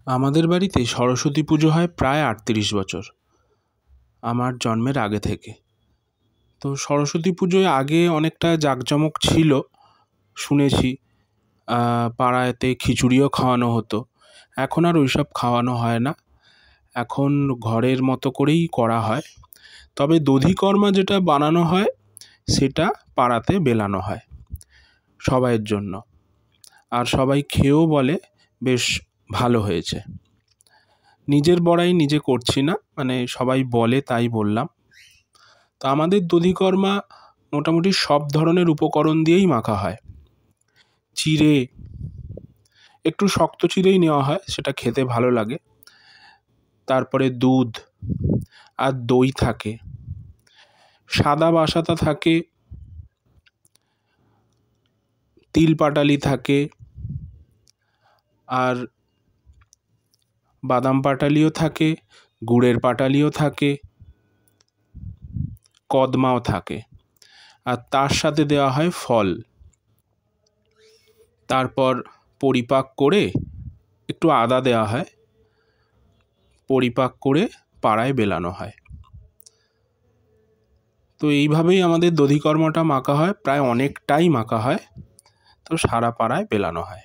আমাদের বাড়িতে সরস্বতী পুজো হয় প্রায় ৩৮ বছর, আমার জন্মের আগে থেকে। তো সরস্বতী পুজোয় আগে অনেকটা জাঁকজমক ছিল শুনেছি। পাড়াতে খিচুড়িও খাওয়ানো হতো। এখন আর ওইসব খাওয়ানো হয় না, এখন ঘরের মতো করেই করা হয়। তবে দধিকর্মা যেটা বানানো হয় সেটা পাড়াতে বেলানো হয় সবাইয়ের জন্য, আর সবাই খেয়েও বলে বেশ ভালো হয়েছে। নিজের বড়াই নিজে করছি না, মানে সবাই বলে তাই বললাম। তো আমাদের দধিকর্মা মোটামুটি সব ধরনের উপকরণ দিয়েই মাখা হয়। চিড়ে, একটু শক্ত চিড়েই নেওয়া হয়, সেটা খেতে ভালো লাগে। তারপরে দুধ আর দই থাকে, সাদা বাসাতা থাকে, তিল পাটালি থাকে, আর বাদাম পাটালিও থাকে, গুড়ের পাটালিও থাকে, কদমাও থাকে, আর তার সাথে দেওয়া হয় ফল। তারপর পরিপাক করে একটু আদা দেওয়া হয়, পরিপাক করে পাড়ায় বেলানো হয়। তো এইভাবেই আমাদের দধিকর্মাটা মাখা হয়, প্রায় অনেকটাই মাখা হয়, তো সারা পাড়ায় বেলানো হয়।